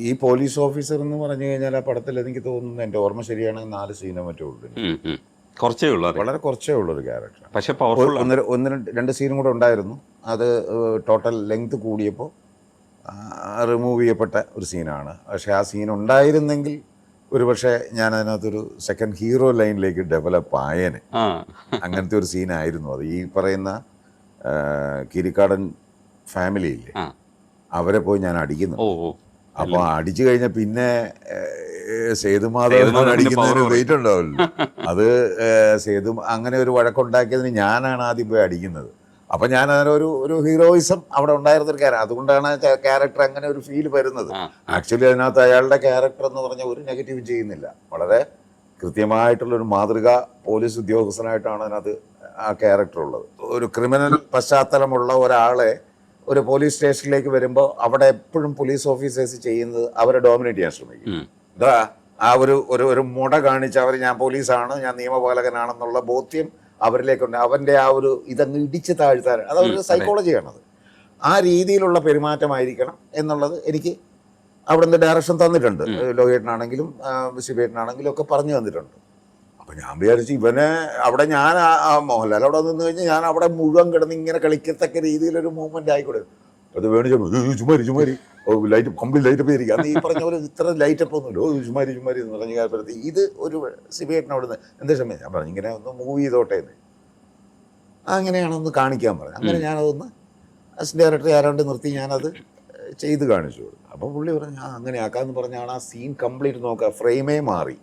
ഈ police officer എന്ന് പറഞ്ഞു കഴിഞ്ഞാൽ ആ പടത്തിൽ എനിക്ക് തോന്നുന്നു, എൻ്റെ ഓർമ്മ ശരിയാണെങ്കിൽ 4 സീനോ മറ്റോ ഉള്ളൂ. കുറച്ചേ ഉള്ളൂ, അതെ. വളരെ കുറച്ചേ ഉള്ളൊരു ക്യാരക്ടർ. പക്ഷെ പവർഫുൾ. രണ്ട് സീനും കൂടെ ഉണ്ടായിരുന്നു. അത് ടോട്ടൽ ലെങ്ത് കൂടിയപ്പോൾ റിമൂവ് ചെയ്യപ്പെട്ട ഒരു സീനാണ്. പക്ഷേ ആ സീൻ ഉണ്ടായിരുന്നെങ്കിൽ ഒരുപക്ഷെ ഞാൻ അതിനകത്തൊരു സെക്കൻഡ് ഹീറോ ലൈനിലേക്ക് ഡെവലപ്പ് ആയേനെ. അങ്ങനത്തെ ഒരു സീനായിരുന്നു അത്. ഈ പറയുന്ന കിരിക്കാടൻ ഫാമിലി ഇല്ലേ, അവരെ പോയി ഞാൻ അടിക്കുന്നു. അപ്പോൾ അടിച്ചു കഴിഞ്ഞാൽ പിന്നെ സേതുമാധവൻ അടിക്കുന്നതിന് വെയിറ്റ് ഉണ്ടാവില്ല. അത് സേതു അങ്ങനെ ഒരു വഴക്കുണ്ടാക്കിയതിന് ഞാനാണ് ആദ്യം പോയി അടിക്കുന്നത്. അപ്പം ഞാൻ അതിനൊരു ഹീറോയിസം അവിടെ ഉണ്ടായിരുന്നൊരു ക്യാരക്ടർ. അതുകൊണ്ടാണ് ക്യാരക്ടർ അങ്ങനെ ഒരു ഫീൽ വരുന്നത്. ആക്ച്വലി അതിനകത്ത് അയാളുടെ ക്യാരക്ടർ എന്ന് പറഞ്ഞാൽ ഒരു നെഗറ്റീവ് ചെയ്യുന്നില്ല. വളരെ കൃത്യമായിട്ടുള്ളൊരു മാതൃക പോലീസ് ഉദ്യോഗസ്ഥനായിട്ടാണ് അതിനകത്ത് ആ ക്യാരക്ടർ ഉള്ളത്. ഒരു ക്രിമിനൽ പശ്ചാത്തലമുള്ള ഒരാളെ ഒരു പോലീസ് സ്റ്റേഷനിലേക്ക് വരുമ്പോൾ അവിടെ എപ്പോഴും പോലീസ് ഓഫീസേഴ്സ് ചെയ്യുന്നത് അവരെ ഡോമിനേറ്റ് ചെയ്യാൻ ശ്രമിക്കും. ആ ഒരു മുട കാണിച്ച് അവർ ഞാൻ പോലീസാണ്, ഞാൻ നിയമപാലകനാണെന്നുള്ള ബോധ്യം അവരിലേക്കുണ്ട്. അവൻ്റെ ആ ഒരു ഇതങ്ങ് ഇടിച്ച് താഴ്ത്താൻ, അതൊരു സൈക്കോളജിയാണത്. ആ രീതിയിലുള്ള പെരുമാറ്റമായിരിക്കണം എന്നുള്ളത് എനിക്ക് അവിടുന്ന് ഡയറക്ഷൻ തന്നിട്ടുണ്ട്. ലോകേട്ടനാണെങ്കിലും ശിവേട്ടനാണെങ്കിലും ഒക്കെ പറഞ്ഞു തന്നിട്ടുണ്ട്. അപ്പം ഞാൻ വിചാരിച്ചു ഇവനെ അവിടെ ഞാൻ മോഹൻലാൽ അവിടെ നിന്ന് കഴിഞ്ഞാൽ ഞാൻ അവിടെ മുഴുവൻ കിടന്ന് ഇങ്ങനെ കളിക്കത്തക്ക രീതിയിലൊരു മൂവ്മെൻ്റ് ആയിക്കോട്ടെ. അത് വേണു ചുമരി ലൈറ്റ് കംപ്ലീറ്റ് ലൈറ്റപ്പ് ചെയ്തിരിക്കുക. അന്ന് ഈ പറഞ്ഞ പോലെ ഇത്ര ലൈറ്റപ്പ് ഒന്നുമില്ല. ചുമരി എന്ന് പറഞ്ഞ കാര്യത്തിൽ ഇത് ഒരു ശിവേട്ടൻ അവിടെ നിന്ന് എന്താ സമയം ഞാൻ പറഞ്ഞു ഇങ്ങനെ ഒന്ന് മൂവ് ചെയ്തോട്ടെ എന്ന്. അങ്ങനെയാണൊന്ന് കാണിക്കാൻ പറഞ്ഞു. അങ്ങനെ ഞാനതൊന്ന് അസിസ്റ്റന്റ് ഡയറക്ടർ ആരാണ്ട് നിർത്തി ഞാനത് ചെയ്ത് കാണിച്ചു കൊടുത്തു. അപ്പോൾ പുള്ളി പറഞ്ഞു അങ്ങനെ ആക്കാമെന്ന് പറഞ്ഞാണ് ആ സീൻ കംപ്ലീറ്റ് നോക്കുക. ഫ്രെയിമേ മാറി.